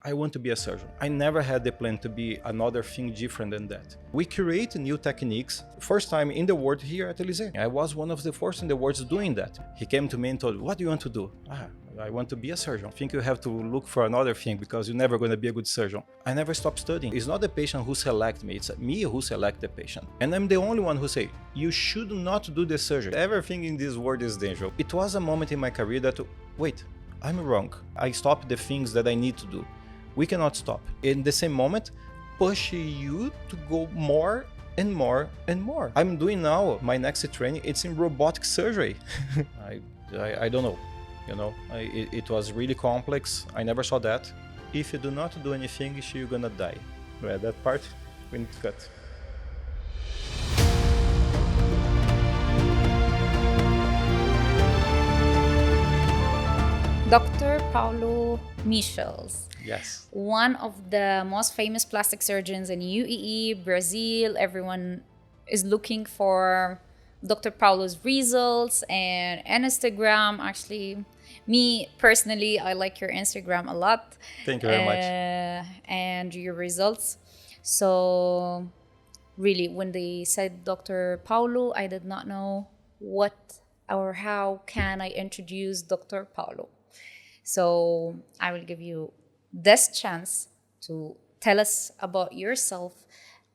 I want to be a surgeon. I never had the plan to be another thing different than that. We create new techniques. First time in the world here at Élisée. I was one of the first in the world doing that. He came to me and told, what do you want to do? I want to be a surgeon. I think you have to look for another thing because you're never going to be a good surgeon. I never stopped studying. It's not the patient who selects me, it's me who select the patient. And I'm the only one who say, you should not do the surgery. Everything in this world is dangerous. It was a moment in my career that, wait, I'm wrong. I stopped the things that I need to do. We cannot stop. In the same moment, push you to go more and more and more. I'm doing now, my next training, it's in robotic surgery. I don't know, it was really complex. I never saw that. If you do not do anything, you're gonna die. But that part, we need to cut. Dr. Paolo Míšeles. Yes. One of the most famous plastic surgeons in UAE, Brazil. Everyone is looking for Dr. Paolo's results and Instagram. Actually, me personally, I like your Instagram a lot. Thank you very much. And your results. So really, when they said Dr. Paolo, I did not know what or how can I introduce Dr. Paolo. So I will give you this chance to tell us about yourself,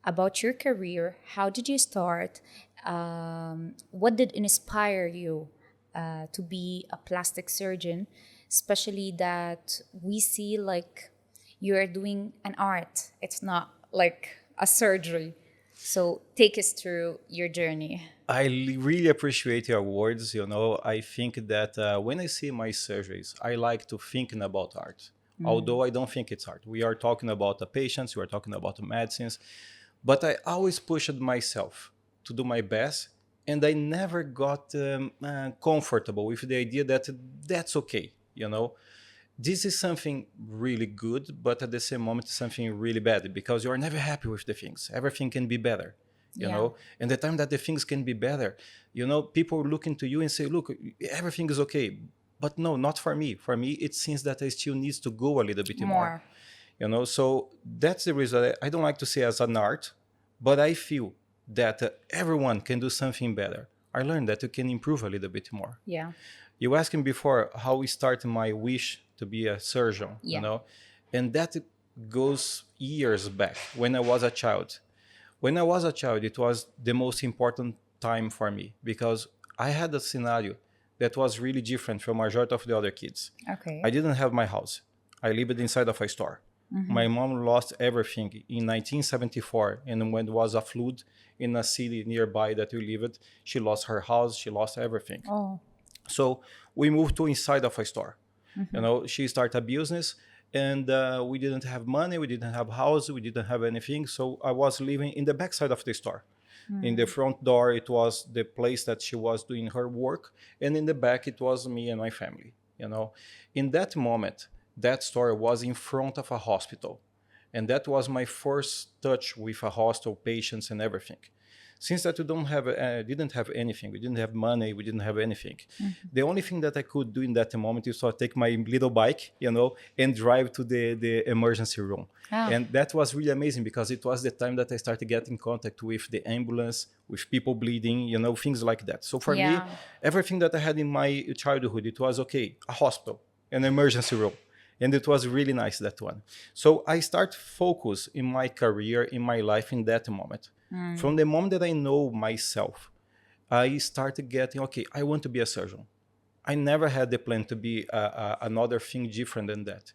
about your career. How did you start? What did inspire you to be a plastic surgeon? Especially that we see like you are doing an art. It's not like a surgery. So take us through your journey. I really appreciate your words. I think that when I see my surgeries, I like to thinking about art. Although I don't think it's art. We are talking about the patients, we are talking about the medicines, but I always pushed myself to do my best, and I never got comfortable with the idea that that's okay. This is something really good, but at the same moment, something really bad because you're never happy with the things. Everything can be better. You know, and the time that the things can be better, people look into you and say, look, everything is okay. But no, not for me. For me, it seems that I still need to go a little bit more. So that's the reason I don't like to say as an art, but I feel that everyone can do something better. I learned that you can improve a little bit more. Yeah. You asked me before how we started my wish to be a surgeon, and that goes years back when I was a child. When I was a child, it was the most important time for me because I had a scenario that was really different from majority of the other kids. Okay. I didn't have my house. I lived inside of a store. My mom lost everything in 1974, and when there was a flood in a city nearby that we lived, she lost her house, she lost everything. Oh. So we moved to inside of a store. She started a business. And we didn't have money, we didn't have house, we didn't have anything. So I was living in the backside of the store. In the front door, it was the place that she was doing her work. And in the back, it was me and my family. In that moment, that store was in front of a hospital. And that was my first touch with a hospital, patients and everything. Since that we didn't have anything, we didn't have money, we didn't have anything. The only thing that I could do in that moment is to take my little bike, and drive to the emergency room. And that was really amazing because it was the time that I started getting in contact with the ambulance, with people bleeding, things like that. So for me, everything that I had in my childhood, it was okay, a hospital, an emergency room. And it was really nice, that one. So I start focus in my career, in my life in that moment. From the moment that I know myself, I started getting, okay, I want to be a surgeon. I never had the plan to be another thing different than that.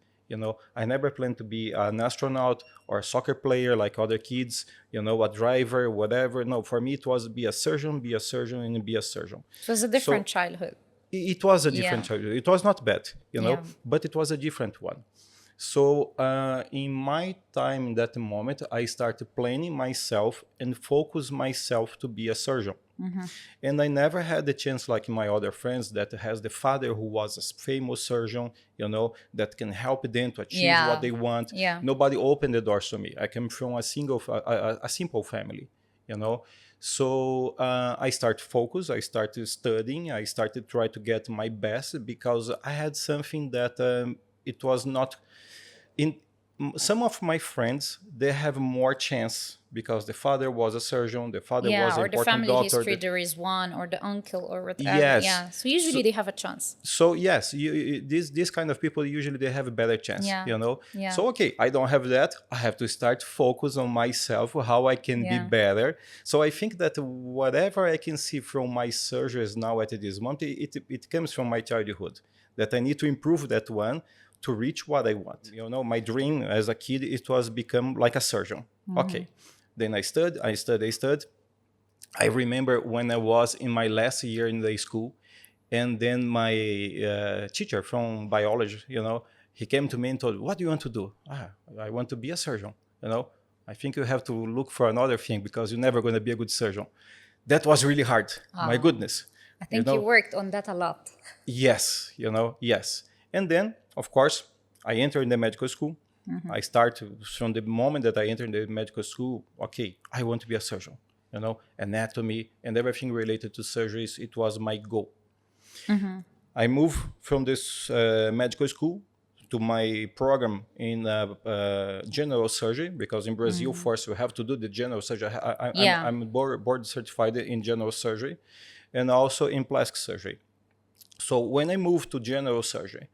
I never planned to be an astronaut or a soccer player like other kids, a driver, whatever. No, for me, it was be a surgeon, and be a surgeon. It was a different childhood. It was a different childhood. It was not bad, but it was a different one. So in my time in that moment, I started planning myself and focus myself to be a surgeon. And I never had the chance like my other friends that has the father who was a famous surgeon, that can help them to achieve what they want. Nobody opened the doors to me. I came from a simple family, So I started focus, I started studying, I started try to get my best because I had something that it was not some of my friends, they have more chance because the father was a surgeon, the father was an or the important family doctor. history, there is one, or the uncle, or whatever. Yes. Yeah. So usually they have a chance. So yes, these kind of people usually they have a better chance, Yeah. you know. Yeah. So okay, I don't have that. I have to start focus on myself, how I can be better. So I think that whatever I can see from my surgeries now at this moment, it comes from my childhood. That I need to improve that one to reach what I want. You know, my dream as a kid, it was become like a surgeon. Okay, then I studied. I remember when I was in my last year in the school, and then my teacher from biology, you know, he came to me and told, "What do you want to do?" I want to be a surgeon. You know, I think you have to look for another thing because you're never going to be a good surgeon. That was really hard. My goodness. I think you worked on that a lot. Yes, you know, yes. And then, of course, I entered in the medical school. I start from the moment that I entered the medical school, okay, I want to be a surgeon. You know, anatomy and everything related to surgeries, it was my goal. I moved from this medical school to my program in general surgery, because in Brazil, first you have to do the general surgery. I'm board certified in general surgery and also in plastic surgery. So when I moved to general surgery,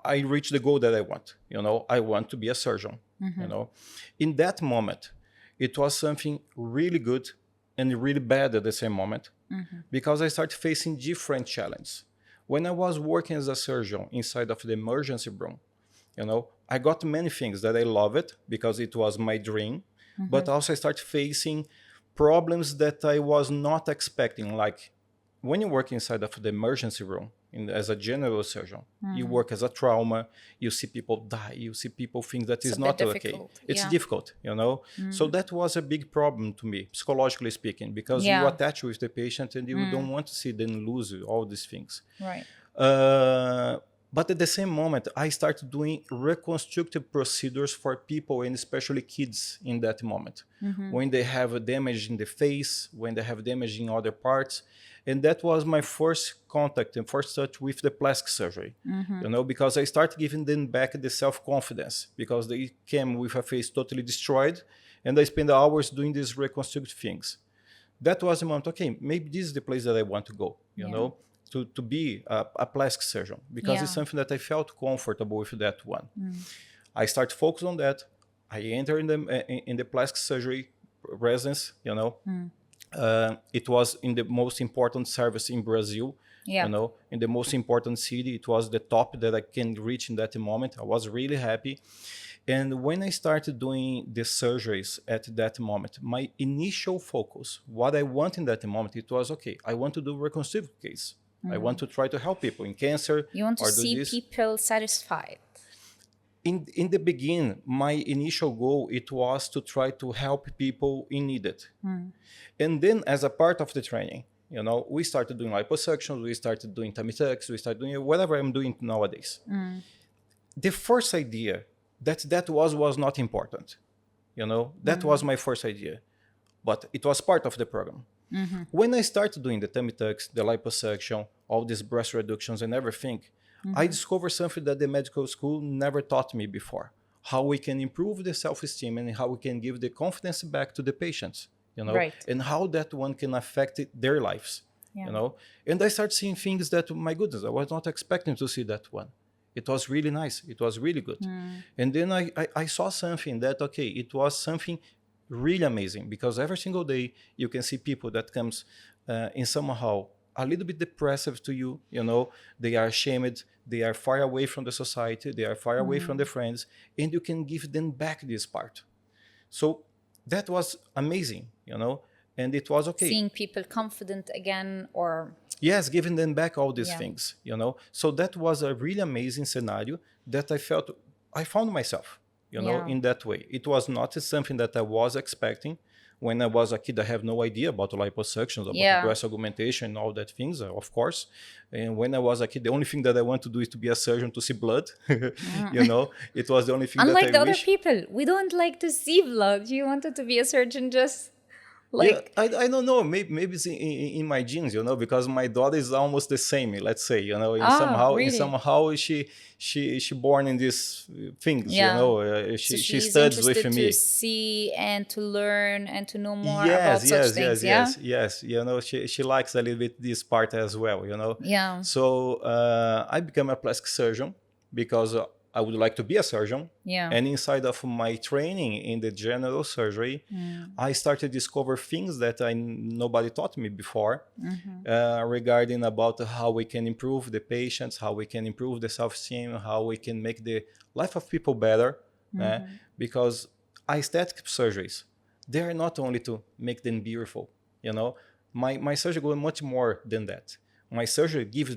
I reached the goal that I want. You know, I want to be a surgeon. You know, in that moment, it was something really good and really bad at the same moment, because I started facing different challenges. When I was working as a surgeon inside of the emergency room, you know, I got many things that I love it because it was my dream, but also I started facing problems that I was not expecting. Like when you work inside of the emergency room as a general surgeon, you work as a trauma, you see people die, you see people think that is not okay. It's difficult, you know. So that was a big problem to me, psychologically speaking, because you attach with the patient and you don't want to see them lose all these things. Right. But at the same moment, I started doing reconstructive procedures for people, and especially kids in that moment, when they have a damage in the face, when they have damage in other parts. And that was my first contact and first touch with the plastic surgery, you know, because I started giving them back the self-confidence, because they came with a face totally destroyed, and I spent hours doing these reconstructive things. That was the moment, okay, maybe this is the place that I want to go, you know, to be a plastic surgeon, because it's something that I felt comfortable with that one. I started focusing on that. I entered in the plastic surgery residence, you know. It was in the most important service in Brazil, you know, in the most important city. It was the top that I can reach in that moment. I was really happy. And when I started doing the surgeries at that moment, my initial focus, what I want in that moment, it was, okay, I want to do reconstructive case. I want to try to help people in cancer. You want to see people satisfied. In the beginning, my initial goal, it was to try to help people in need. And then as a part of the training, you know, we started doing liposuctions, we started doing tummy tucks, we started doing whatever I'm doing nowadays. The first idea that was not important, you know, that was my first idea, but it was part of the program. When I started doing the tummy tucks, the liposuction, all these breast reductions and everything, I discovered something that the medical school never taught me before: how we can improve the self-esteem and how we can give the confidence back to the patients, you know, and how that one can affect their lives, you know. And I started seeing things that, my goodness, I was not expecting to see that one. It was really nice. It was really good. And then I saw something that, okay, it was something really amazing, because every single day you can see people that comes in somehow a little bit depressive to you, you know, they are ashamed, they are far away from the society, they are far away from their friends, and you can give them back this part. So that was amazing, you know, and it was okay. Seeing people confident again, or... Yes, giving them back all these things, you know. So that was a really amazing scenario that I felt, I found myself, you know, in that way. It was not something that I was expecting. When I was a kid, I have no idea about liposuctions, about breast augmentation and all that things, of course. And when I was a kid, the only thing that I want to do is to be a surgeon, to see blood. You know, it was the only thing Unlike that I the wish. Other people, we don't like to see blood. You wanted to be a surgeon just Like, I don't know. Maybe it's in my genes, because my daughter is almost the same. Let's say, really? somehow she born in these things. Yeah. She So she she's studies with interested me. to see and to learn and to know more Yes, about such yes, things. yes, Yeah. yes, yes. She likes a little bit this part as well. Yeah. So I became a plastic surgeon because I would like to be a surgeon. Yeah. And inside of my training in the general surgery, I started to discover things that nobody taught me before regarding about how we can improve the patients, how we can improve the self-esteem, how we can make the life of people better. Because aesthetic surgeries, they are not only to make them beautiful. My surgery goes much more than that. My surgery gives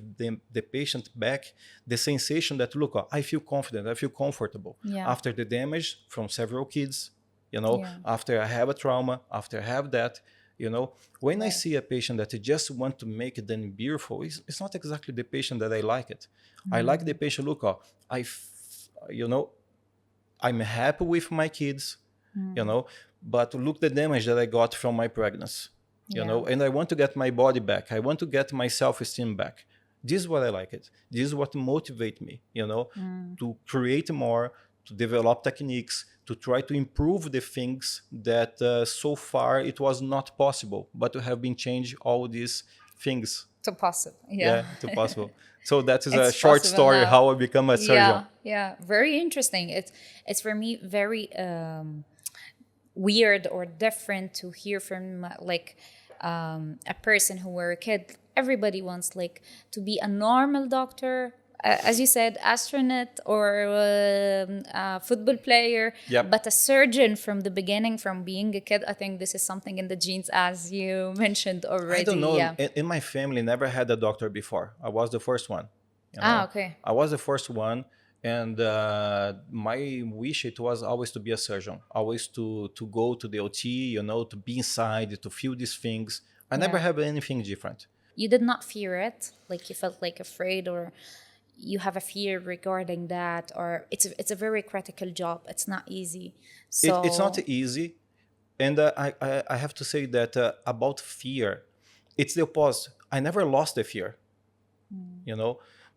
the patient back the sensation that, look, I feel confident, I feel comfortable Yeah. after the damage from several kids, Yeah. after I have a trauma, after I have that, when I Right. see a patient that just want to make them beautiful, it's not exactly the patient that I like it. I like the patient, look, I'm happy with my kids, but look the damage that I got from my pregnancy. And I want to get my body back. I want to get my self-esteem back. This is what I like it. This is what motivates me, to create more, to develop techniques, to try to improve the things that so far it was not possible, but to have been changed all these things, To possible. Yeah. to possible. So that is a It's short possible story now. how I become a surgeon. Yeah. Very interesting. It's for me very weird or different to hear from a person who were a kid. Everybody wants to be a normal doctor, as you said, astronaut or a football player. Yep. But a surgeon from the beginning, from being a kid. I think this is something in the genes, as you mentioned already. I don't know. Yeah. In my family, never had a doctor before. I was the first one. Okay. I was the first one, and my wish it was always to be a surgeon, always to go to the OT, to be inside, to feel these things. I never Yeah. have anything different. You did not fear it, you felt afraid, or you have a fear regarding that, or it's a very critical job. It's not easy. So It's not easy, and I have to say that about fear, it's the opposite. I never lost the fear,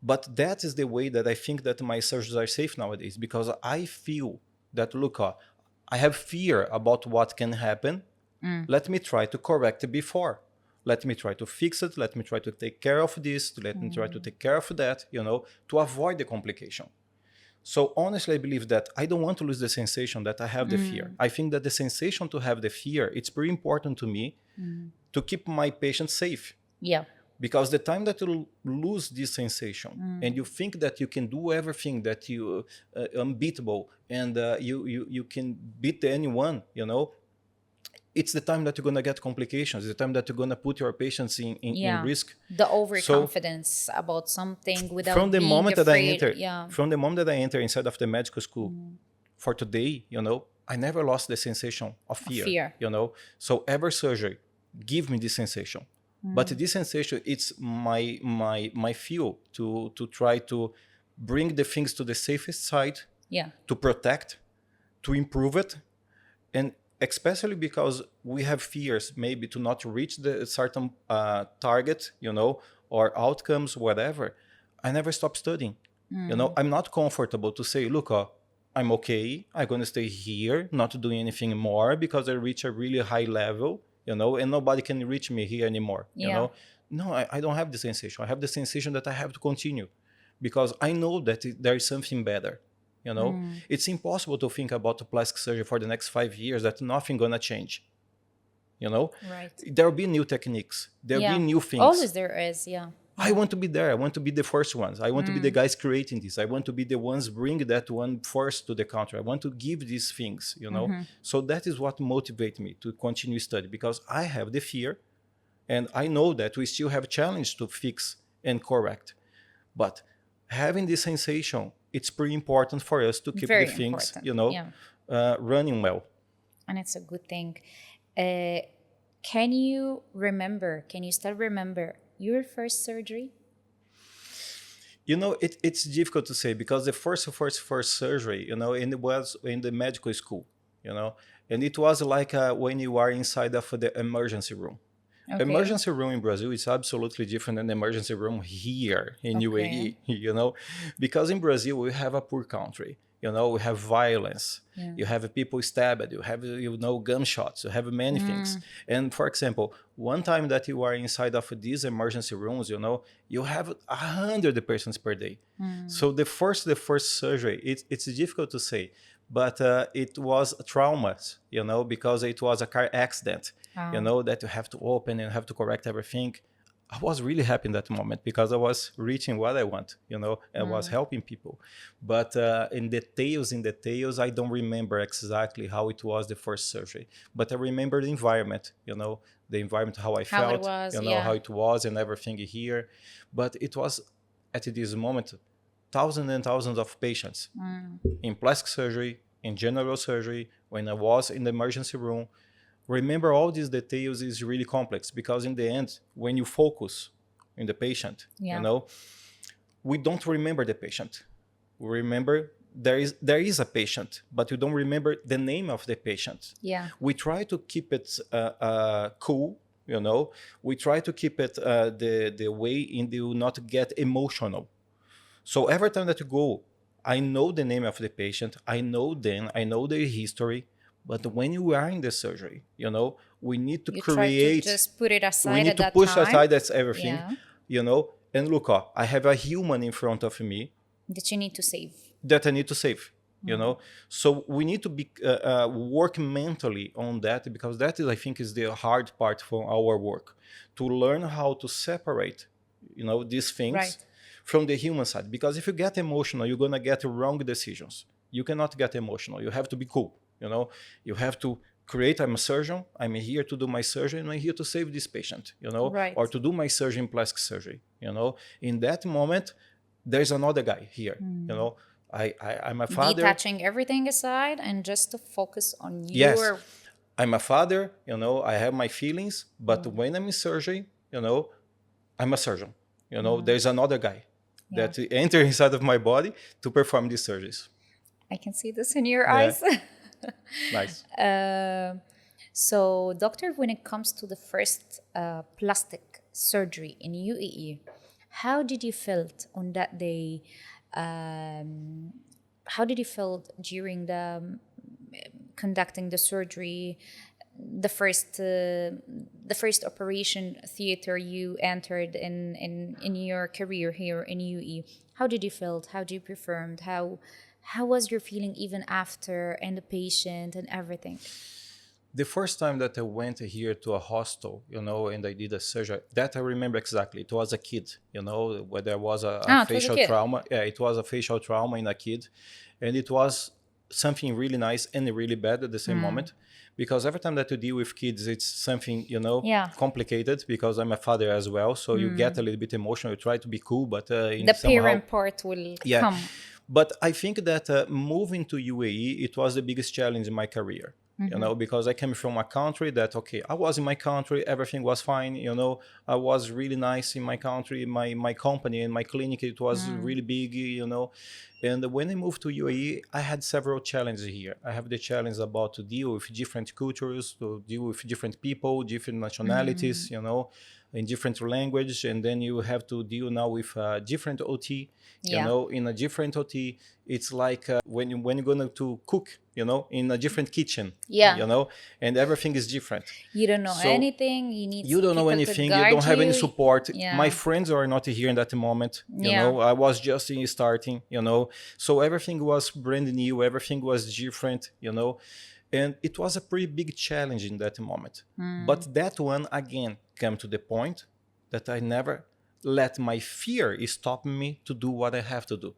but that is the way that I think that my surgeries are safe nowadays, because I feel that, look, I have fear about what can happen. Let me try to correct it before. Let me try to fix it. Let me try to take care of this. Let me try to take care of that, to avoid the complication. So honestly, I believe that I don't want to lose the sensation that I have the fear. I think that the sensation to have the fear, it's pretty important to me to keep my patients safe. yeah. Because the time that you lose this sensation and you think that you can do everything, that you unbeatable, and you can beat anyone, it's the time that you're going to get complications. It's the time that you're going to put your patients in risk. The overconfidence about something without From the being moment afraid. that I enter, from the moment that I enter inside of the medical school, for today, I never lost the sensation of fear. So every surgery give me this sensation. But this sensation, it's my fuel to try to bring the things to the safest side, to protect, to improve it, and especially because we have fears maybe to not reach the certain target, or outcomes, whatever. I never stop studying. I'm not comfortable to say, look, I'm okay. I'm going to stay here, not doing anything more, because I reach a really high level, and nobody can reach me here anymore. No, I don't have the sensation. I have the sensation that I have to continue, because I know that there is something better. It's impossible to think about plastic surgery for the next 5 years that nothing gonna change. Right. There will be new techniques. There will be new things. Always there is. I want to be there. I want to be the first ones. I want to be the guys creating this. I want to be the ones bring that one first to the country. I want to give these things, So that is what motivates me to continue study, because I have the fear, and I know that we still have challenge to fix and correct. But having this sensation, it's pretty important for us to keep Very the things, important. running well. And it's a good thing. Can you still remember your first surgery? It's difficult to say, because the first surgery, and it was in the medical school. And it was like when you are inside of the emergency room. Okay. Emergency room in Brazil is absolutely different than the emergency room here in UAE, because in Brazil we have a poor country. We have violence. Yeah. You have people stabbed. You have, gunshots. You have many things. And for example, one time that you are inside of these emergency rooms, you have 100 patients per day. So the first surgery, it's difficult to say, but it was traumas, because it was a car accident. That you have to open and have to correct everything. I was really happy in that moment because I was reaching what I want, I was helping people. But in details, I don't remember exactly how it was the first surgery. But I remember the environment, the environment, how I felt, it was, how it was and everything here. But it was, at this moment, thousands and thousands of patients in plastic surgery, in general surgery, when I was in the emergency room. Remember all these details is really complex because in the end, when you focus in the patient, we don't remember the patient. We remember there is a patient, but we don't remember the name of the patient. Yeah. We try to keep it cool, We try to keep it the way in do not get emotional. So every time that you go, I know the name of the patient. I know them. I know their history. But when you are in the surgery, we need to create. Try to just put it aside. We need at to that push time. aside that's everything, And look, I have a human in front of me that you need to save. That I need to save. So we need to be work mentally on that because that is, I think, is the hard part for our work, to learn how to separate, these things from the human side. Because if you get emotional, you're gonna get wrong decisions. You cannot get emotional. You have to be cool. You have to create. I'm a surgeon. I'm here to do my surgery, and I'm here to save this patient. Or to do my surgery in plastic surgery. In that moment, there's another guy here. I'm a father. Detaching everything aside and just to focus on your. Yes, I'm a father. I have my feelings, but when I'm in surgery, I'm a surgeon. There's another guy that enters inside of my body to perform these surgeries. I can see this in your eyes. Nice. So, doctor, when it comes to the first plastic surgery in UAE, how did you felt on that day? How did you feel during the conducting the surgery, the first operation theater you entered in your career here in UAE? How did you feel? How did you performed? How was your feeling even after, and the patient and everything? The first time that I went here to a hostel, and I did a surgery, that I remember exactly. It was a kid, where there was a facial trauma. Yeah, it was a facial trauma in a kid. And it was something really nice and really bad at the same moment. Because every time that you deal with kids, it's something, complicated, because I'm a father as well. So you get a little bit emotional. You try to be cool, but the parent part will come. But I think that moving to UAE, it was the biggest challenge in my career. Because I came from a country that, I was in my country, everything was fine, I was really nice in my country, my company and my clinic, it was really big, And when I moved to UAE, I had several challenges here. I have the challenge about to deal with different cultures, to deal with different people, different nationalities, in different language, and then you have to deal now with different OT, in a different OT. It's like when you're going to cook, in a different kitchen, and everything is different. You don't know anything. You don't know anything. You don't have any support. My friends are not here in that moment. I was just starting. So everything was brand new. Everything was different. And it was a pretty big challenge in that moment. But that one, again, came to the point that I never let my fear stop me to do what I have to do,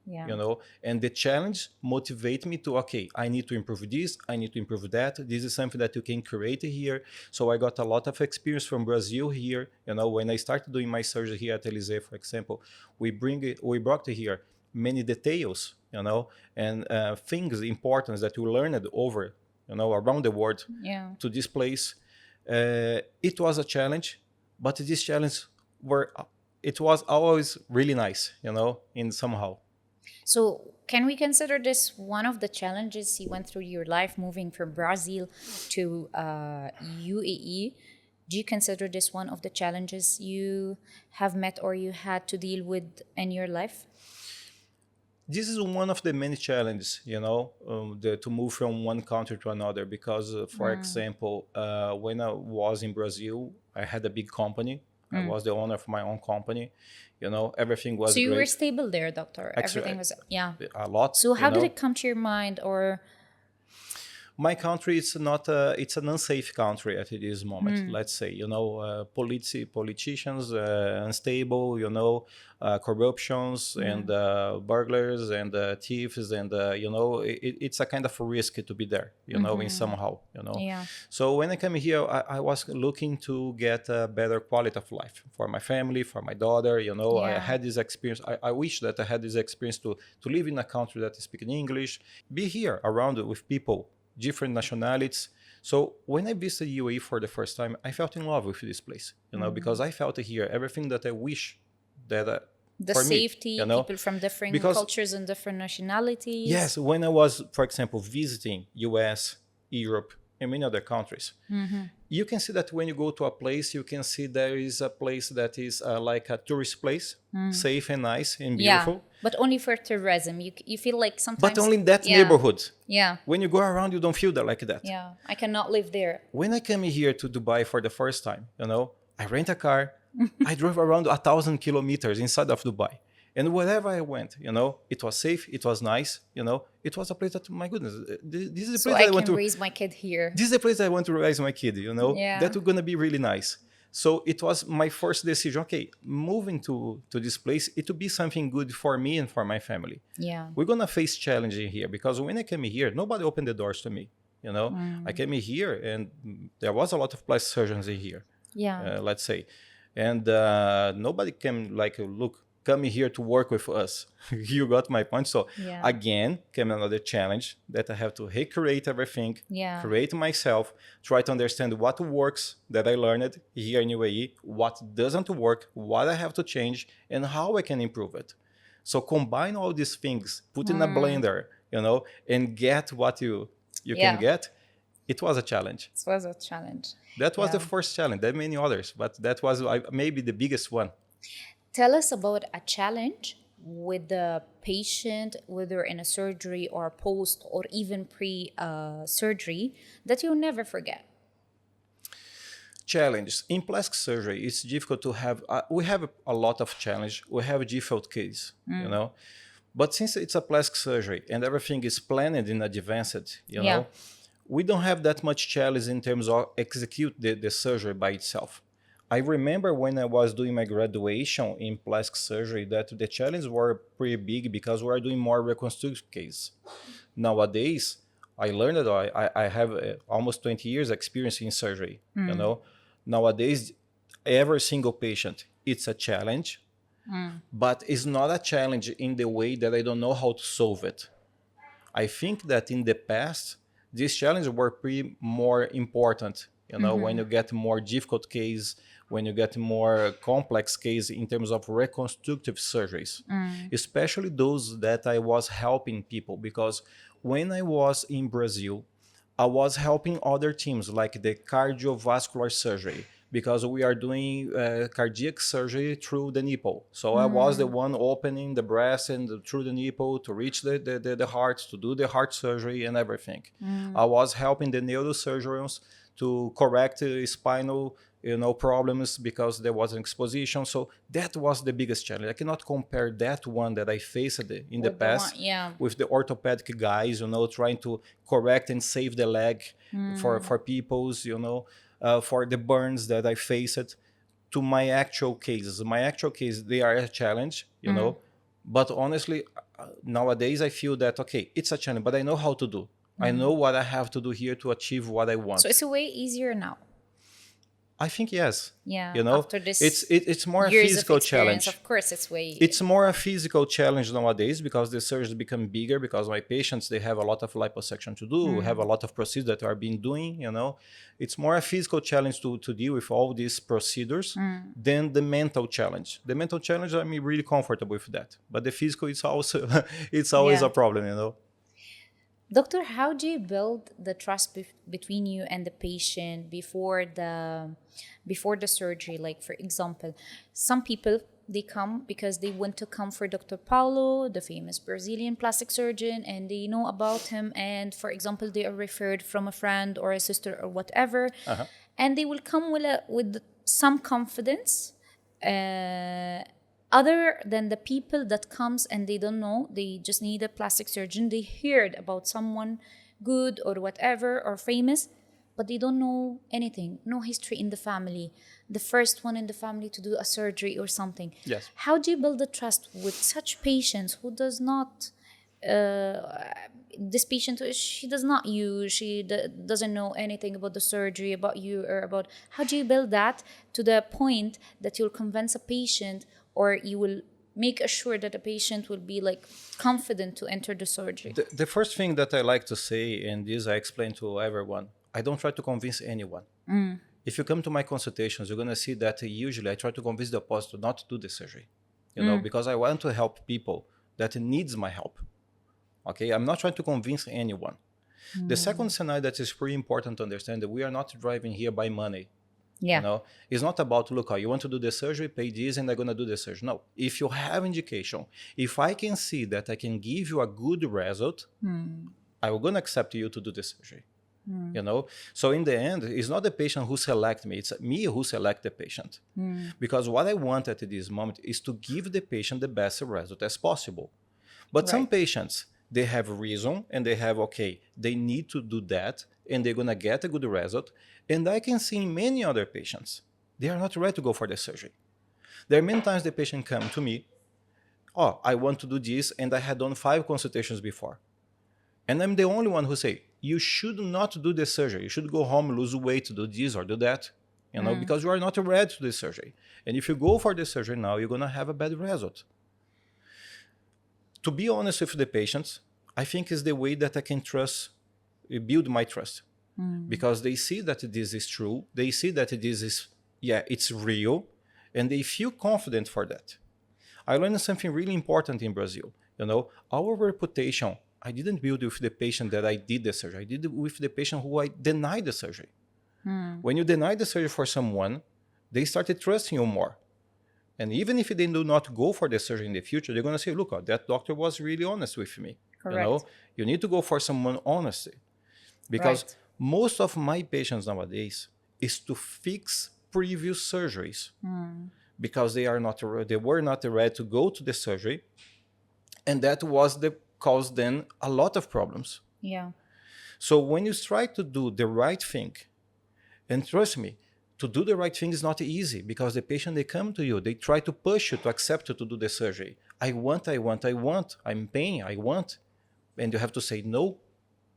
And the challenge motivate me to, I need to improve this, I need to improve that. This is something that you can create here. So I got a lot of experience from Brazil here. When I started doing my surgery here at Élisée, for example, we brought here many details, and things important that we learned over around the world to this place. It was a challenge, but this challenge it was always really nice, in somehow. So, can we consider this one of the challenges you went through your life moving from Brazil to UAE? Do you consider this one of the challenges you have met or you had to deal with in your life? This is one of the many challenges, to move from one country to another. Because, for example, when I was in Brazil, I had a big company. I was the owner of my own company. Everything was So you were great. stable there, doctor. Actually, Everything was, yeah. A lot. So how did it come to your mind, or My country is not it's an unsafe country at this moment, let's say. Politicians, unstable, corruptions and burglars and thieves, and it's a kind of a risk to be there, in somehow. yeah, So when I came here, I was looking to get a better quality of life for my family, for my daughter. I Yeah. had this experience. I wish that I had this experience to live in a country that is speaking English, be here around with people, different nationalities. So when I visited UAE for the first time, I felt in love with this place, because I felt here everything that I wish that the for safety, me, people from different Because- cultures and different nationalities. Yes, when I was, for example, visiting US, Europe, and many other countries, you can see that when you go to a place, you can see there is a place that is like a tourist place, safe and nice and beautiful. Yeah, but only for tourism. You feel like sometimes. But only in that Yeah. neighborhood. Yeah, When you go around, you don't feel that like that. yeah. I cannot live there. When I came here to Dubai for the first time, I rent a car. I drove around 1,000 kilometers inside of Dubai. And wherever I went, it was safe, it was nice, it was a place that, my goodness, this is the So place I I want can to raise my kid here. this is the place I want to raise my kid, Yeah. That was gonna be really nice. So it was my first decision. Okay, moving to this place, it would be something good for me and for my family. Yeah. We're gonna face challenges here, because when I came here, nobody opened the doors to me. I came here and there was a lot of plastic surgeons in here, Yeah. let's say, and nobody came like, look, come here to work with us. You got my point. So Yeah. again, came another challenge that I have to recreate everything, Yeah. create myself, try to understand what works that I learned here in UAE, what doesn't work, what I have to change, and how I can improve it. So combine all these things, put in a blender, and get what you Yeah. can get. It was a challenge. This was a challenge. That was Yeah. the first challenge. There are many others, but that was maybe the biggest one. Tell us about a challenge with the patient, whether in a surgery or post or even pre surgery, that you'll never forget. Challenges in plastic surgery, it's difficult to have. We have a lot of challenge. We have difficult cases, But since it's a plastic surgery and everything is planned in advance, Yeah. we don't have that much challenge in terms of execute the surgery by itself. I remember when I was doing my graduation in plastic surgery that the challenges were pretty big, because we are doing more reconstructive cases. Nowadays, I learned that I have almost 20 years experience in surgery. Nowadays, every single patient, it's a challenge, but it's not a challenge in the way that I don't know how to solve it. I think that in the past, these challenges were pretty more important, when you get more difficult case, when you get more complex case in terms of reconstructive surgeries, especially those that I was helping people. Because when I was in Brazil, I was helping other teams like the cardiovascular surgery, because we are doing cardiac surgery through the nipple. So I was the one opening the breast and through the nipple to reach the heart, to do the heart surgery and everything. I was helping the neurosurgeons to correct spinal problems, because there was an exposition. So that was the biggest challenge. I cannot compare that one that I faced in the With the past one- yeah. with the orthopedic guys, trying to correct and save the leg for people's, for the burns that I faced, to my actual cases. My actual cases, they are a challenge, but honestly, nowadays I feel that, okay, it's a challenge, but I know how to do. I know what I have to do here to achieve what I want. So it's way easier now. I think yes. Yeah, You know, after this it's more a years of physical experience, challenge. of course, it's way. It's more a physical challenge nowadays because the surgeries become bigger, because my patients, they have a lot of liposuction to do, have a lot of procedures that are being doing, you know. It's more a physical challenge to deal with all these procedures than the mental challenge. The mental challenge, I'm really comfortable with that. But the physical is also, it's always Yeah. a problem, you know. Doctor, how do you build the trust between you and the patient before the surgery? Like, for example, some people, they come because they want to come for Dr. Paolo, the famous Brazilian plastic surgeon, and they know about him. And for example, they are referred from a friend or a sister or whatever, and they will come with some confidence. Other than the people that comes and they don't know, they just need a plastic surgeon. They heard about someone good or whatever or famous, but they don't know anything, no history in the family, the first one in the family to do a surgery or something. Yes. How do you build the trust with such patients who does not this patient, she does not use, doesn't know anything about the surgery, about you, or about how do you build that to the point that you'll convince a patient, or you will make sure that the patient will be like confident to enter the surgery? The first thing that I like to say, and this I explain to everyone, I don't try to convince anyone. If you come to my consultations, you're going to see that usually I try to convince the opposite not to do the surgery, you know, because I want to help people that needs my help. Okay, I'm not trying to convince anyone. The second scenario that is pretty important to understand, that we are not driving here by money. Yeah. You know, it's not about, look, you want to do the surgery, pay this, and I'm going to do the surgery. No, if you have indication, if I can see that I can give you a good result, I'm going to accept you to do the surgery. You know, so in the end, it's not the patient who select me, it's me who select the patient. Because what I want at this moment is to give the patient the best result as possible. But some patients, they have reason and they have, okay, they need to do that and they're going to get a good result. And I can see in many other patients, they are not ready to go for the surgery. There are many times the patient come to me, oh, I want to do this, and I had done 5 consultations before. And I'm the only one who say, you should not do the surgery. You should go home, lose weight, do this or do that, you know, because you are not ready to do the surgery. And if you go for the surgery now, you're going to have a bad result. To be honest with the patients, I think is the way that I can build my trust. Because they see that this is true. They see that this is, it's real. And they feel confident for that. I learned something really important in Brazil. You know, our reputation, I didn't build with the patient that I did the surgery. I did it with the patient who I denied the surgery. When you deny the surgery for someone, they started trusting you more. And even if they do not go for the surgery in the future, they're going to say, look, that doctor was really honest with me. Correct. You know, you need to go for someone honesty. Because most of my patients nowadays is to fix previous surgeries. Because they were not ready to go to the surgery. And that was caused then a lot of problems. Yeah. So when you try to do the right thing, and trust me, to do the right thing is not easy, because the patient, they come to you, they try to push you to accept you to do the surgery. I want, I'm in pain, I want. And you have to say no,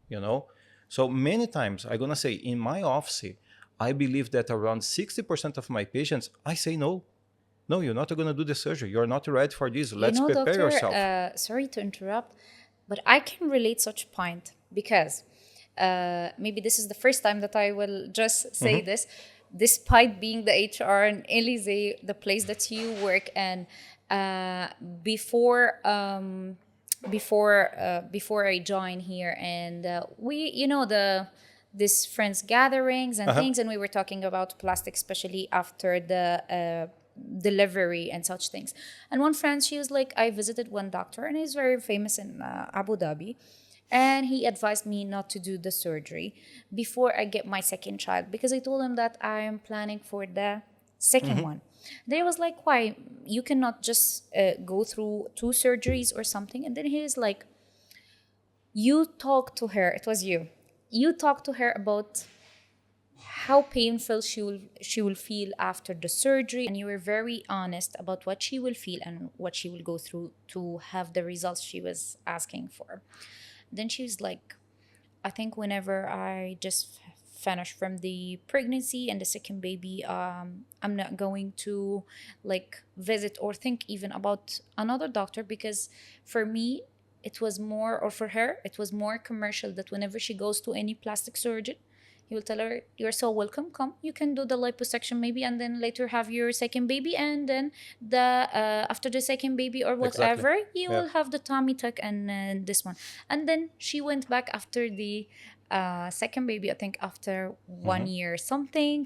you know. So many times, I'm going to say, in my office, I believe that around 60% of my patients, I say no. No, you're not going to do the surgery. You're not ready for this. Let's prepare doctor, yourself. Sorry to interrupt, but I can relate such point because maybe this is the first time that I will just say this. Despite being the HR in Élisée, the place that you work, and before I joined here, and we, you know, this friends gatherings and things, and we were talking about plastic, especially after the delivery and such things. And one friend, she was like, I visited one doctor, and he's very famous in Abu Dhabi. And he advised me not to do the surgery before I get my second child, because I told him that I am planning for the second one. They was like, why? You cannot just go through 2 surgeries or something. And then he is like, you talk to her. It was you. You talk to her about how painful she will feel after the surgery, and you were very honest about what she will feel and what she will go through to have the results she was asking for. Then she was like, I think whenever I just finish from the pregnancy and the second baby, I'm not going to like visit or think even about another doctor, because for me it was more, or for her it was more commercial, that whenever she goes to any plastic surgeon, he will tell her, you're so welcome, come, you can do the liposuction maybe, and then later have your second baby, and then the after the second baby or whatever, Exactly. you Yeah. will have the tummy tuck and this one. And then she went back after the second baby, I think after 1 year something,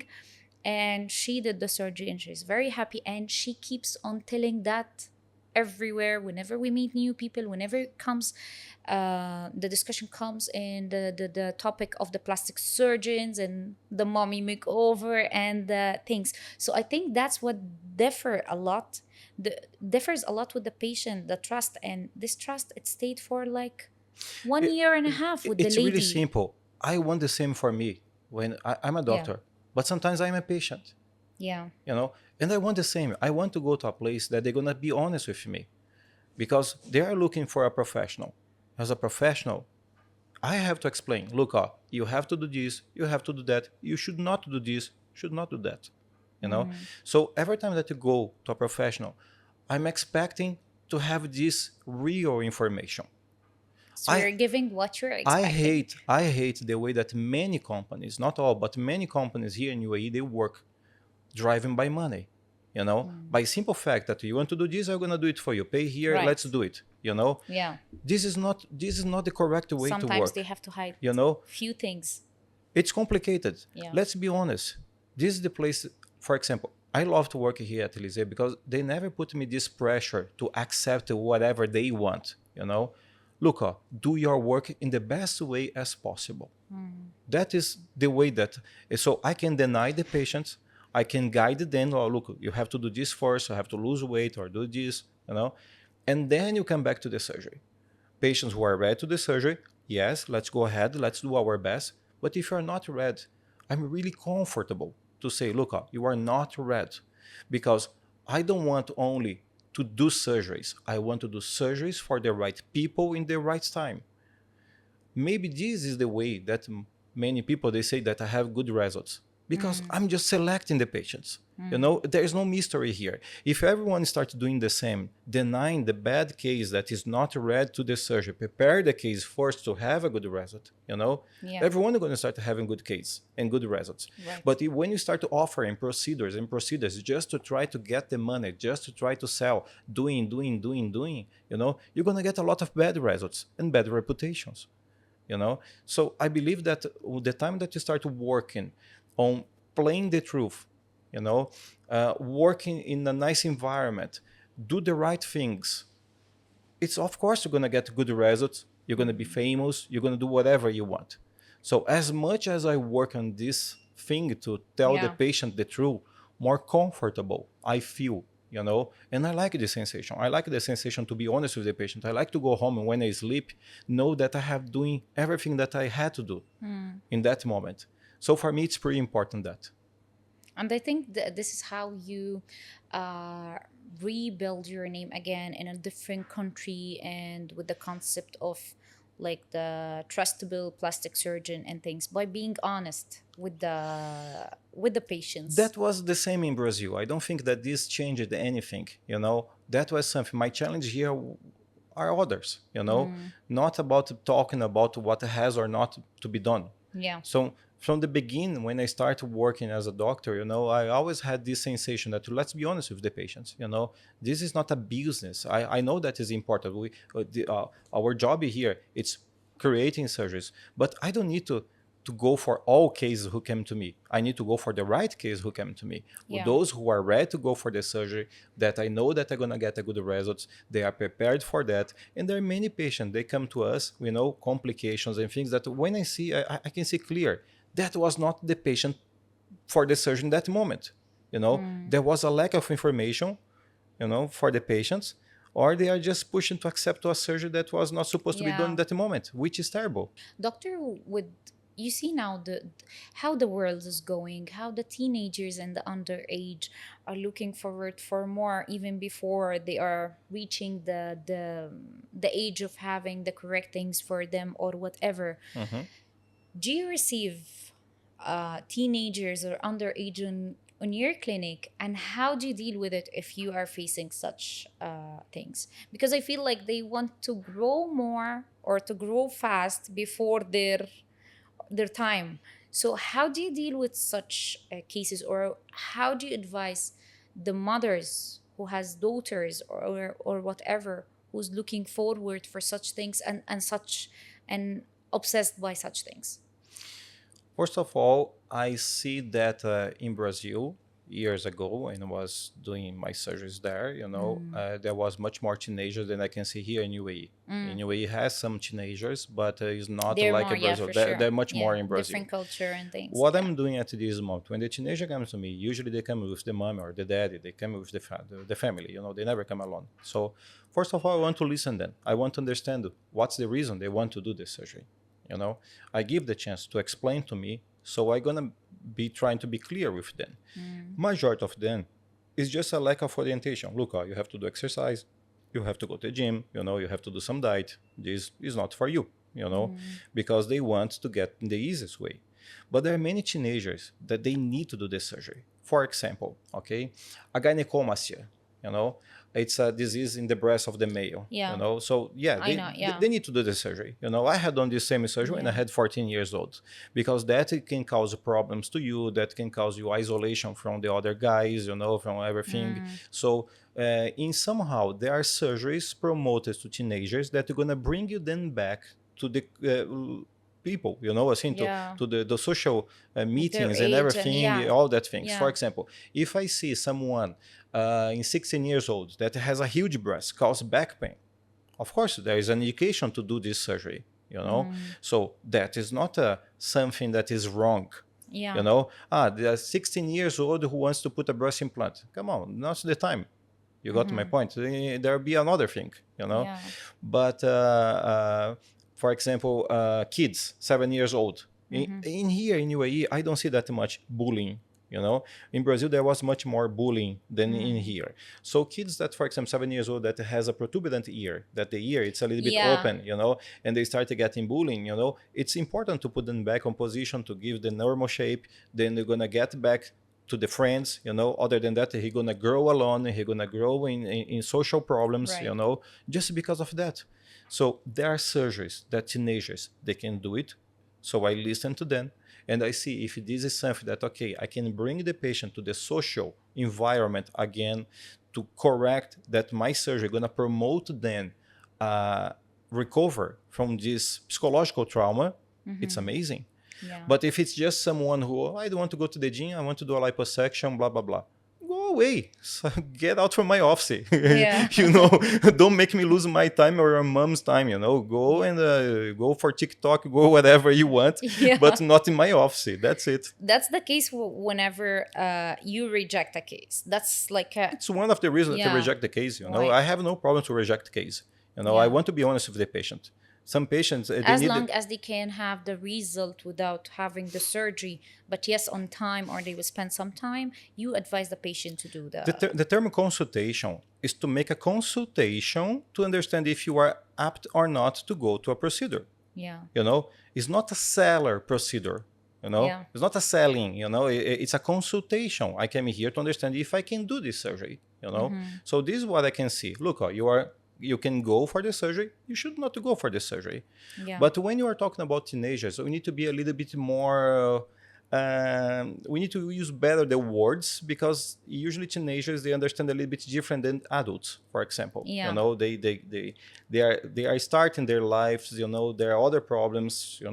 and she did the surgery and she's very happy, and she keeps on telling that everywhere whenever we meet new people, whenever it comes the discussion comes in the topic of the plastic surgeons and the mommy makeover and the things. So I think that's what differs a lot with the patient, the trust, and this trust, it stayed for like 1 year and a half with the It's lady. really simple. I want the same for me when I'm a doctor, but sometimes I'm a patient, Yeah. and I want the same. I want to go to a place that they're going to be honest with me, because they are looking for a professional. As a professional, I have to explain, look, you have to do this, you have to do that, you should not do this, should not do that. So every time that you go to a professional, I'm expecting to have this real information. So you're giving what you're I expecting. hate the way that many companies, not all, but many companies here in UAE, they work driven by money. By simple fact that you want to do this, I'm gonna do it for you. Pay here, Right. let's do it. Yeah. This is not the correct way to Sometimes work. they have to hide few things. It's complicated. Yeah. Let's be honest. This is the place, for example, I love to work here at Élisée because they never put me this pressure to accept whatever they want. Look, do your work in the best way as possible. That is the way that, so I can deny the patients, I can guide them, look, you have to do this first, you have to lose weight or do this, and then you come back to the surgery. Patients who are ready to the surgery, yes, let's go ahead, let's do our best. But if you're not ready, I'm really comfortable to say, look, you are not ready, because I don't want only to do surgeries. I want to do surgeries for the right people in the right time. Maybe this is the way that many people, they say that I have good results, because I'm just selecting the patients. There is no mystery here. If everyone starts doing the same, denying the bad case that is not ready to the surgery, prepare the case first to have a good result, everyone is going to start having good case and good results. Right. But when you start offering procedures just to try to get the money, just to try to sell, doing, you're going to get a lot of bad results and bad reputations. So I believe that the time that you start working on playing the truth, working in a nice environment, do the right things, it's of course you're going to get good results, you're going to be famous, you're going to do whatever you want. So as much as I work on this thing to tell the patient the truth, more comfortable I feel, and I like the sensation. I like the sensation to be honest with the patient. I like to go home and when I sleep, know that I have doing everything that I had to do in that moment. So for me, it's pretty important that. And I think this is how you rebuild your name again in a different country, and with the concept of like the trustable plastic surgeon and things, by being honest with the patients. That was the same in Brazil. I don't think that this changed anything. That was something. My challenge here are others. Not about talking about what has or not to be done. Yeah. So from the beginning, when I started working as a doctor, I always had this sensation that, let's be honest with the patients, this is not a business. I know that is important. Our job here, it's creating surgeries, but I don't need to go for all cases who came to me. I need to go for the right case who came to me. Yeah. Those who are ready to go for the surgery, that I know that they're going to get a good results, they are prepared for that. And there are many patients, they come to us, complications and things that when I see, I can see clear. That was not the patient for the surgeon in that moment. There was a lack of information, for the patients, or they are just pushing to accept a surgery that was not supposed to be done in that moment, which is terrible. Doctor, you see now how the world is going, how the teenagers and the underage are looking forward for more, even before they are reaching the age of having the correct things for them or whatever. Do you receive teenagers or underage on your clinic, and how do you deal with it if you are facing such things? Because I feel like they want to grow more or to grow fast before their time. So how do you deal with such cases, or how do you advise the mothers who has daughters or whatever, who's looking forward for such things and obsessed by such things? First of all, I see that in Brazil, years ago, when I was doing my surgeries there, there was much more teenagers than I can see here in UAE. In UAE has some teenagers, but it's not They're like more, in Brazil. for They're, sure. they're much more in Brazil. Different culture and things. What I'm doing at this moment, when the teenager comes to me, usually they come with the mom or the daddy, they come with the family, they never come alone. So first of all, I want to listen then. I want to understand what's the reason they want to do this surgery. I give the chance to explain to me, so I'm gonna be trying to be clear with them. Majority of them is just a lack of orientation. Look, you have to do exercise, you have to go to the gym, you have to do some diet. This is not for you, because they want to get the easiest way. But there are many teenagers that they need to do this surgery. For example, a gynecomastia, it's a disease in the breast of the male. So they need to do the surgery. I had done the same surgery when I had 14 years old, because that can cause problems to you, that can cause you isolation from the other guys, from everything. So in somehow there are surgeries promoted to teenagers that are going to bring you then back to the people, to the social meetings and everything, all that things. For example, if I see someone in 16 years old that has a huge breast, causes back pain, of course there is an indication to do this surgery, so that is not something that is wrong. There are 16 years old who wants to put a breast implant. Come on, now's the time. You got my point. There'll be another thing, but for example, kids 7 years old in here in UAE, I don't see that much bullying. In Brazil there was much more bullying than in here. So kids that, for example, 7 years old that has a protuberant ear, that the ear it's a little bit open, and they start getting bullying, it's important to put them back on position, to give the normal shape. Then they're gonna get back to the friends, other than that, he's gonna grow alone, he's gonna grow in social problems, just because of that. So there are surgeries that teenagers, they can do it. So I listen to them and I see if this is something that, I can bring the patient to the social environment again to correct that my surgery going to promote them recover from this psychological trauma. It's amazing. But if it's just someone who, I don't want to go to the gym, I want to do a liposuction, blah, blah, blah. Go away. So get out from my office. Don't make me lose my time or your mom's time, Go and go for TikTok, go whatever you want, but not in my office. That's it. That's the case whenever you reject a case. That's like it's one of the reasons to reject the case, Right. I have no problem to reject the case. I want to be honest with the patient. Some patients, as long as they can have the result without having the surgery, but yes, on time, or they will spend some time, you advise the patient to do that. The term consultation is to make a consultation to understand if you are apt or not to go to a procedure. It's not a seller procedure. It's not a selling. It's a consultation. I came here to understand if I can do this surgery. So this is what I can see. Look, you can go for the surgery. You should not go for the surgery. But when you are talking about teenagers, we need to be a little bit more. We need to use better the words, because usually teenagers, they understand a little bit different than adults. For example, they are starting their lives. There are other problems.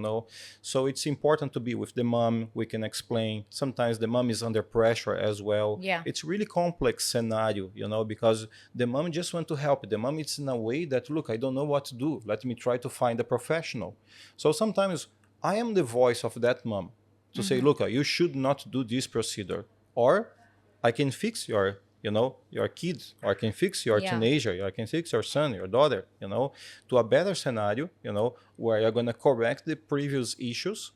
So it's important to be with the mom. We can explain. Sometimes the mom is under pressure as well. It's really complex scenario. Because the mom just want to help. The mom is in a way that, look, I don't know what to do. Let me try to find a professional. So sometimes I am the voice of that mom to say, look, you should not do this procedure, or I can fix your kid, or I can fix your teenager, or I can fix your son, your daughter, to a better scenario, where you're going to correct the previous issues,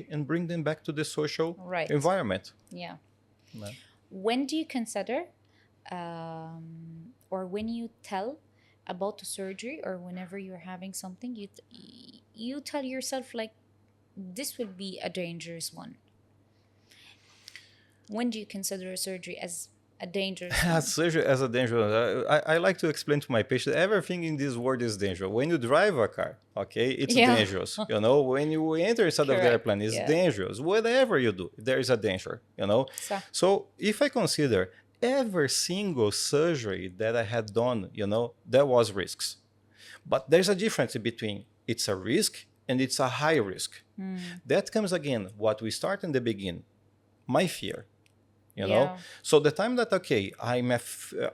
and bring them back to the social environment. When do you consider, or when you tell about the surgery, or whenever you're having something, you tell yourself like, this will be a dangerous one, When do you consider surgery as a dangerous Surgery as a dangerous. I like to explain to my patient everything in this world is dangerous. When you drive a car, okay, it's dangerous. When you enter inside of the airplane, it's dangerous. Whatever you do, there is a danger. So if I consider every single surgery that I had done, there was risks. But there's a difference between it's a risk and it's a high risk. That comes again, what we start in the beginning, my fear. So the time that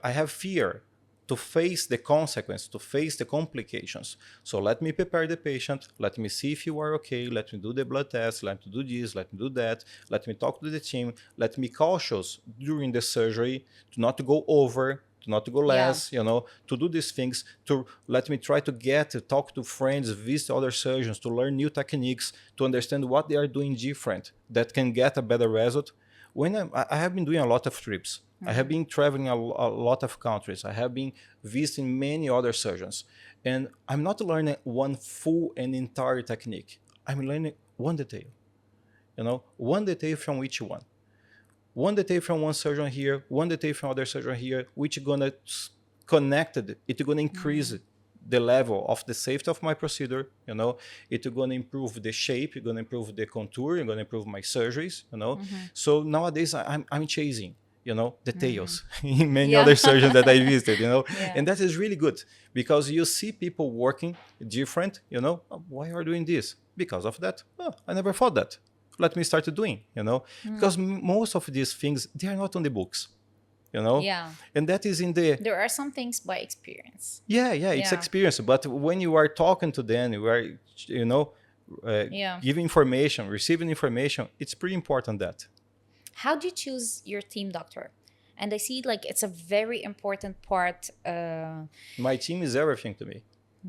I have fear to face the consequence, to face the complications. So let me prepare the patient, let me see if you are okay, let me do the blood test, let me do this, let me do that, let me talk to the team, let me cautious during the surgery to not go over, to not go less, to do these things, to let me try to talk to friends, visit other surgeons, to learn new techniques, to understand what they are doing different that can get a better result. When I have been doing a lot of trips, I have been traveling a lot of countries, I have been visiting many other surgeons, and I'm not learning one full and entire technique. I'm learning one detail, one detail from each one. One detail from one surgeon here, one detail from other surgeon here, which gonna connect it, it's gonna increase the level of the safety of my procedure, it's going to improve the shape, it's going to improve the contour, it's going to improve my surgeries, So nowadays I'm chasing, details in many other surgeons that I visited, and that is really good because you see people working different, why are you doing this? Because of that. Oh, I never thought that. Let me start doing, because most of these things, they are not on the books. And that is there are some things by experience. It's experience, but when you are talking to them, you are giving information, receiving information, it's pretty important. That how do you choose your team doctor? And I see it's a very important part. My team is everything to me.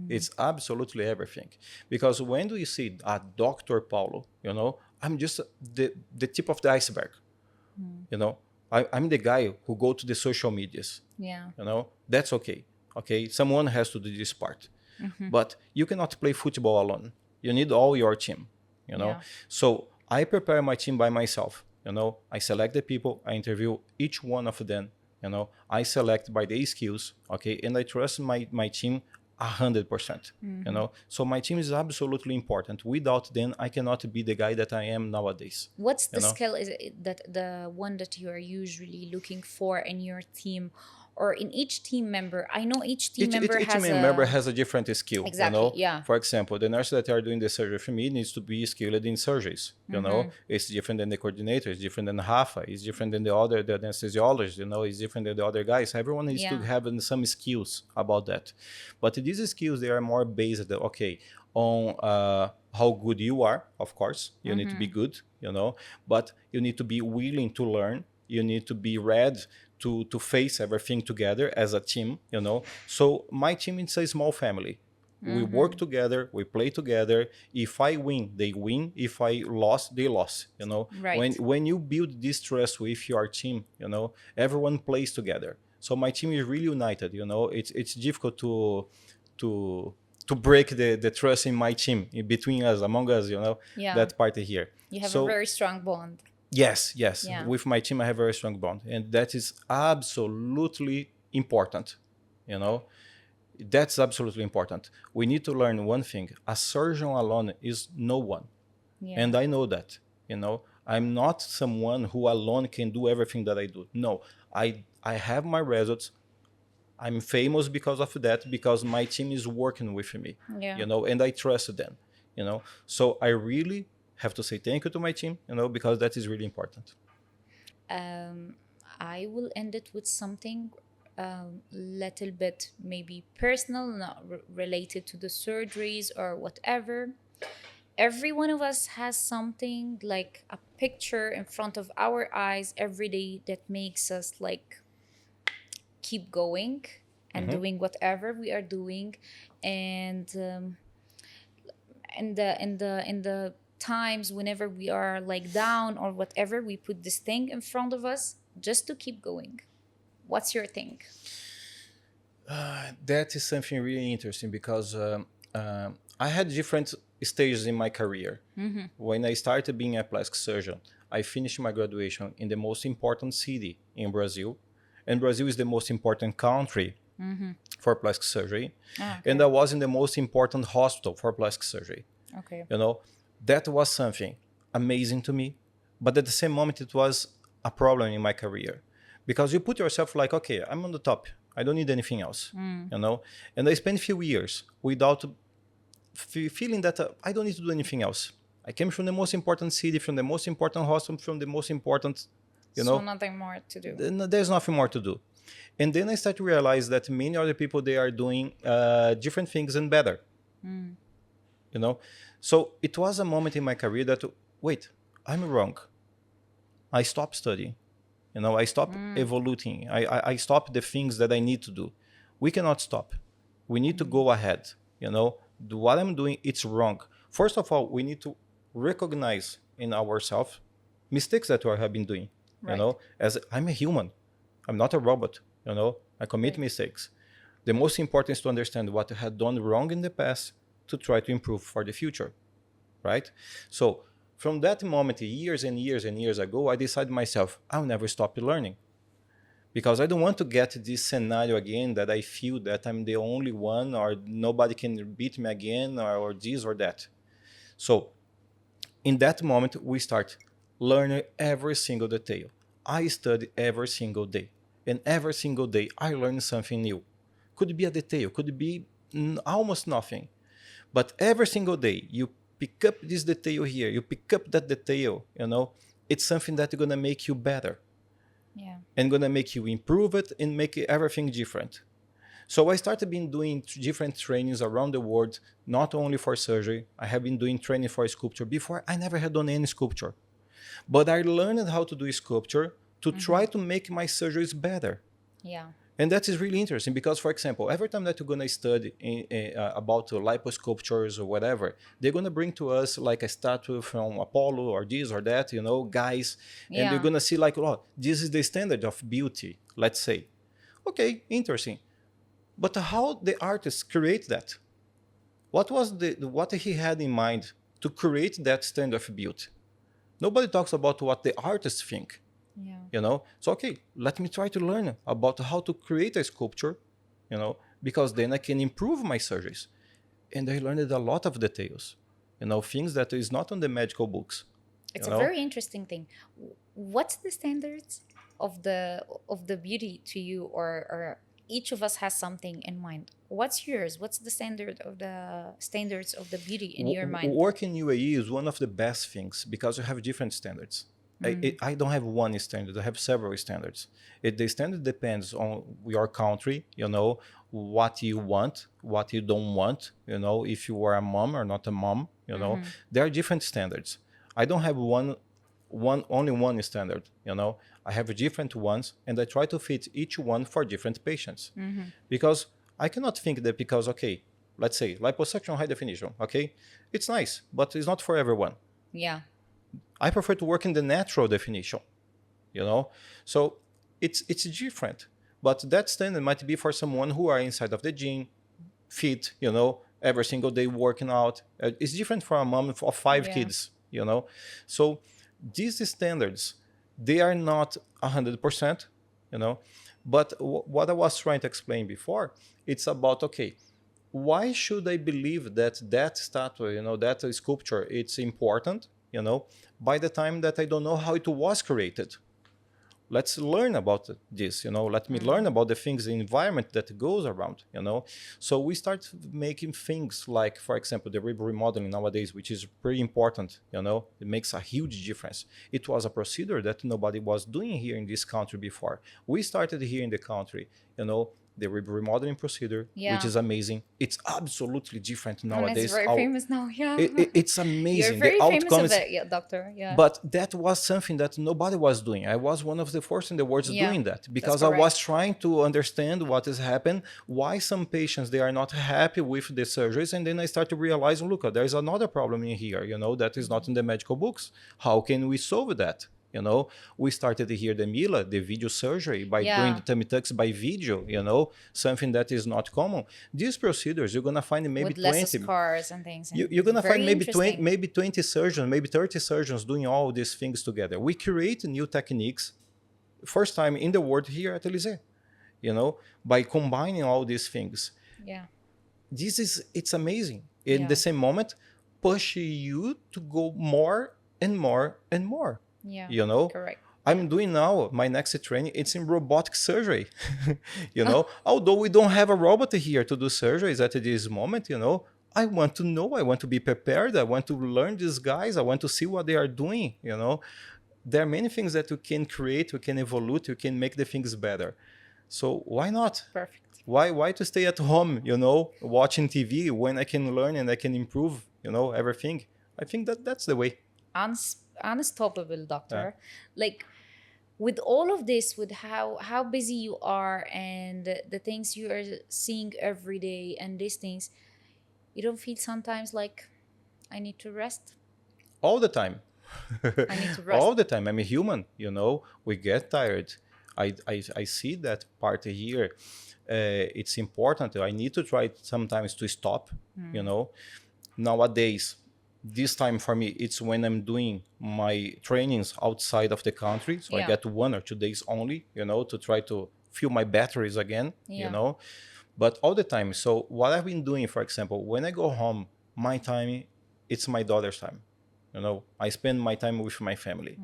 It's absolutely everything, because when do you see a Dr. Paolo, I'm just the tip of the iceberg. I'm the guy who go to the social medias. That's okay. Someone has to do this part. But you cannot play football alone. You need all your team, So I prepare my team by myself. I select the people, I interview each one of them, I select by their skills, and I trust my team 100%. So my team is absolutely important. Without them, I cannot be the guy that I am nowadays. What's the skill is it that the one that you are usually looking for in your team or in each team member? I know each team member has a different skill. Exactly. For example, the nurse that are doing the surgery for me needs to be skilled in surgeries. It's different than the coordinator, it's different than Rafa, it's different than the anesthesiologist, it's different than the other guys. Everyone needs to have some skills about that. But these skills, they are more based, on how good you are, of course. You need to be good, but you need to be willing to learn. You need to be ready to face everything together as a team, So my team is a small family. We work together, we play together. If I win, they win. If I lost, they lost, Right. When you build this trust with your team, everyone plays together. So my team is really united, It's difficult to break the trust in my team, between us, among us, that part here. You have a very strong bond. Yes. With my team, I have a very strong bond. And that is absolutely important, That's absolutely important. We need to learn one thing. A surgeon alone is no one. And I know that, I'm not someone who alone can do everything that I do. No, I have my results. I'm famous because of that, because my team is working with me, and I trust them, So I really have to say thank you to my team, because that is really important. I will end it with something little bit maybe personal, not related to the surgeries or whatever. Every one of us has something like a picture in front of our eyes every day that makes us keep going and doing whatever we are doing. And in the times whenever we are down or whatever, we put this thing in front of us just to keep going. What's your thing? That is something really interesting, because I had different stages in my career. When I started being a plastic surgeon, I finished my graduation in the most important city in Brazil. And Brazil is the most important country for plastic surgery. Okay. And I was in the most important hospital for plastic surgery. Okay. You know, that was something amazing to me. But at the same moment, it was a problem in my career. Because you put yourself like, okay, I'm on the top. I don't need anything else, you know? And I spent a few years without feeling that I don't need to do anything else. I came from the most important city, from the most important hospital, from the most important, you know. So nothing more to do. There's nothing more to do. And then I started to realize that many other people, they are doing different things and better, you know. So it was a moment in my career that, wait, I'm wrong. I stopped studying. You know, I stopped evolving. I stopped the things that I need to do. We cannot stop. We need to go ahead. You know, what I'm doing, it's wrong. First of all, we need to recognize in ourselves mistakes that we have been doing. Right. You know, as I'm a human, I'm not a robot. You know, I commit mistakes. The most important is to understand what I had done wrong in the past to try to improve for the future, right? So from that moment, years and years and years ago, I decided myself, I'll never stop learning. Because I don't want to get this scenario again that I feel that I'm the only one or nobody can beat me again or this or that. So in that moment, we start learning every single detail. I study every single day. And every single day, I learn something new. Could be a detail, could be almost nothing. But every single day, you pick up this detail here, you pick up that detail, you know, it's something that's going to make you better. Yeah. And going to make you improve it and make everything different. So I started been doing different trainings around the world, not only for surgery. I have been doing training for sculpture. Before, I never had done any sculpture. But I learned how to do sculpture to try to make my surgeries better. Yeah. And that is really interesting because, for example, every time that you're going to study about liposculptures or whatever, they're going to bring to us like a statue from Apollo or this or that, you know, guys. And they're going to see like, oh, this is the standard of beauty, let's say. Okay, interesting. But how the artist create that? What was what he had in mind to create that standard of beauty? Nobody talks about what the artists think. Yeah. You know, so okay, let me try to learn about how to create a sculpture, you know, because then I can improve my surgeries. And I learned a lot of details, you know, things that is not on the medical books. It's a very interesting thing. What's the standards of the beauty to you, or each of us has something in mind? What's yours? What's the standards of the beauty in your mind? Working in UAE is one of the best things because you have different standards. I don't have one standard. I have several standards. The standard depends on your country, you know, what you want, what you don't want, you know, if you are a mom or not a mom, you know. There are different standards. I don't have only one standard, you know. I have different ones, and I try to fit each one for different patients. Because I cannot think that because, okay, let's say liposuction high definition, okay, it's nice, but it's not for everyone. Yeah. I prefer to work in the natural definition, you know? So it's different. But that standard might be for someone who are inside of the gym, fit, you know, every single day working out. It's different for a mom of 5 kids, you know? So these standards, they are not 100%, you know? But what I was trying to explain before, it's about, okay, why should I believe that statue, you know, that sculpture, it's important, you know, by the time that I don't know how it was created? Let's learn about this, you know, let me learn about the things, the environment that goes around, you know. So we start making things like, for example, the rib remodeling nowadays, which is pretty important, you know, it makes a huge difference. It was a procedure that nobody was doing here in this country before. We started here in the country, you know, the rib remodeling procedure, which is amazing. It's absolutely different nowadays. And it's very famous now, It's amazing. You're very famous of it, doctor. Yeah. But that was something that nobody was doing. I was one of the first in the world doing that because I was trying to understand what has happened, why some patients, they are not happy with the surgeries. And then I started to realize, look, there's another problem in here, you know, that is not in the medical books. How can we solve that? You know, we started here the Mila, the video surgery, by doing the tummy tucks by video, you know, something that is not common. These procedures, you're going to find maybe with 20. less scars and things. You're going to find maybe 20 surgeons, maybe 30 surgeons doing all these things together. We create new techniques, first time in the world here at Élisée, you know, by combining all these things. Yeah. It's amazing. In the same moment, push you to go more and more and more. Yeah. You know, correct. I'm doing now my next training. It's in robotic surgery. You know, although we don't have a robot here to do surgeries at this moment, you know, I want to know, I want to be prepared. I want to learn these guys. I want to see what they are doing. You know, there are many things that we can create, we can evolve, we can make the things better. So why not? Perfect. Why to stay at home, you know, watching TV when I can learn and I can improve, you know, everything. I think that's the way. Unstoppable, doctor. Like, with all of this, with how busy you are and the things you are seeing every day and these things, you don't feel sometimes like, I need to rest? All the time. I need to rest. All the time. I'm a human, you know, we get tired. I see that part here. It's important. I need to try sometimes to stop, you know. Nowadays, this time for me, it's when I'm doing my trainings outside of the country. So I get 1 or 2 days only, you know, to try to fill my batteries again, you know. But all the time. So what I've been doing, for example, when I go home, my time, it's my daughter's time. You know, I spend my time with my family,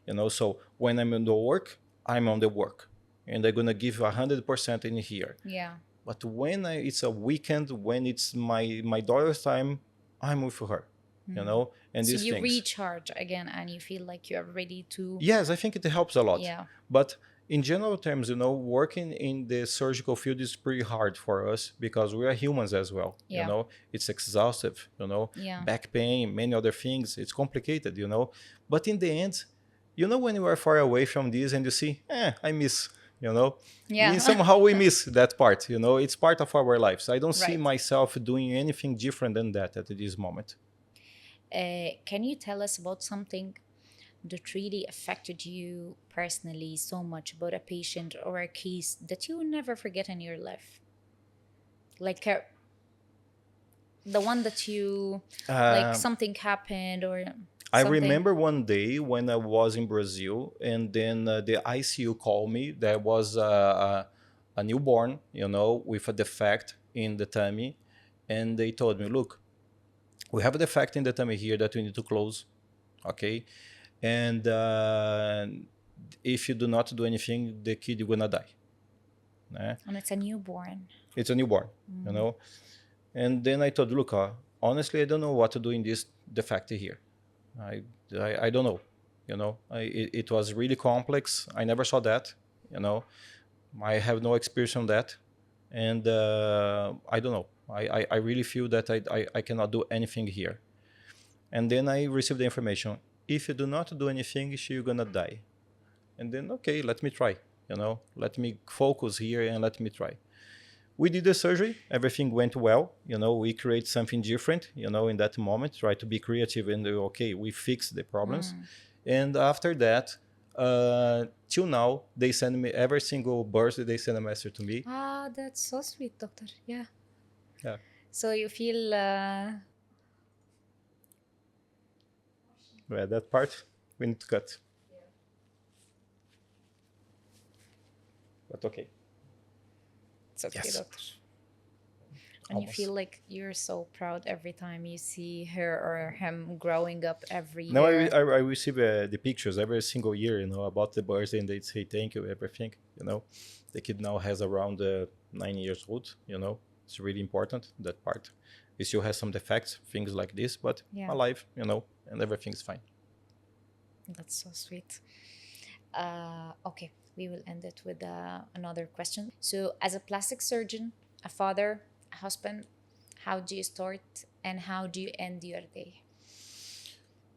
you know. So when I'm on the work, I'm on the work. And they're going to give 100% in here. Yeah. But when it's a weekend, when it's my daughter's time, I'm with her, you know, and so these you things. recharge again and you feel like you are ready to... Yes, I think it helps a lot. Yeah. But in general terms, you know, working in the surgical field is pretty hard for us because we are humans as well. You know, it's exhaustive, you know, back pain, many other things. It's complicated, you know. But in the end, you know, when you are far away from this and you see, I miss... You know, somehow we miss that part. You know, it's part of our lives. I don't see myself doing anything different than that at this moment. Can you tell us about something that really affected you personally so much, about a patient or a case that you will never forget in your life? Like the one that you, like something happened or... I remember one day when I was in Brazil and then the ICU called me. There was a newborn, you know, with a defect in the tummy. And they told me, look, we have a defect in the tummy here that we need to close. Okay. And if you do not do anything, the kid is going to die. And it's a newborn. It's a newborn, you know. And then I told, look, honestly, I don't know what to do in this defect here. I don't know, you know. It was really complex. I never saw that, you know. I have no experience on that, and I don't know. I really feel that I cannot do anything here. And then I received the information: if you do not do anything, she's gonna die. And then okay, let me try. You know, let me focus here and let me try. We did the surgery. Everything went well. You know, we create something different, you know, in that moment, try to be creative and okay, we fix the problems. And after that, till now, they send me every single birthday, they send a message to me. Ah, that's so sweet, doctor. Yeah. Yeah. So you feel... Well, that part, we need to cut. But okay. It's okay, Yes. doctor. And you feel like you're so proud every time you see her or him growing up every year. Now I receive the pictures every single year, you know, about the birthday, and they say thank you, everything, you know. The kid now has around 9 years old, you know. It's really important, that part. He still has some defects, things like this, but alive, you know, and everything's fine. That's so sweet. Okay, we will end it with another question. So, as a plastic surgeon, a father, a husband, how do you start and how do you end your day?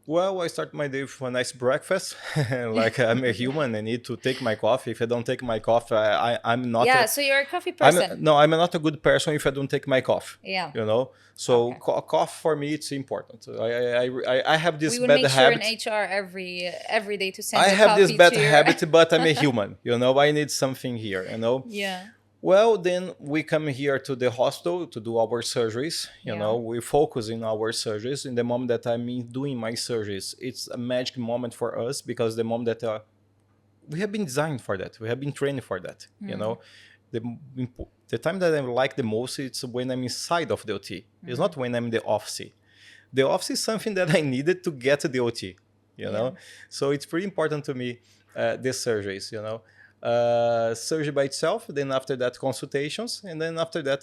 Well, I start my day with a nice breakfast. Like I'm a human, I need to take my coffee. If I don't take my coffee, I'm not. Yeah, so you're a coffee person. No, I'm not a good person if I don't take my coffee. Yeah. You know, so Okay. coffee for me it's important. I have this We would bad make sure in habit. HR every day to send I a have this coffee bad to your- habit, but I'm a human. You know, I need something here. You know. Yeah. Well, then we come here to the hospital to do our surgeries. You Yeah. know, we focus in our surgeries. In the moment that I'm doing my surgeries, it's a magic moment for us because the moment that we have been designed for that, we have been trained for that. You know, the time that I like the most it's when I'm inside of the OT. It's not when I'm in the office. The office is something that I needed to get to the OT. You know, so it's pretty important to me. The surgeries. You know. Surgery by itself, then after that consultations, and then after that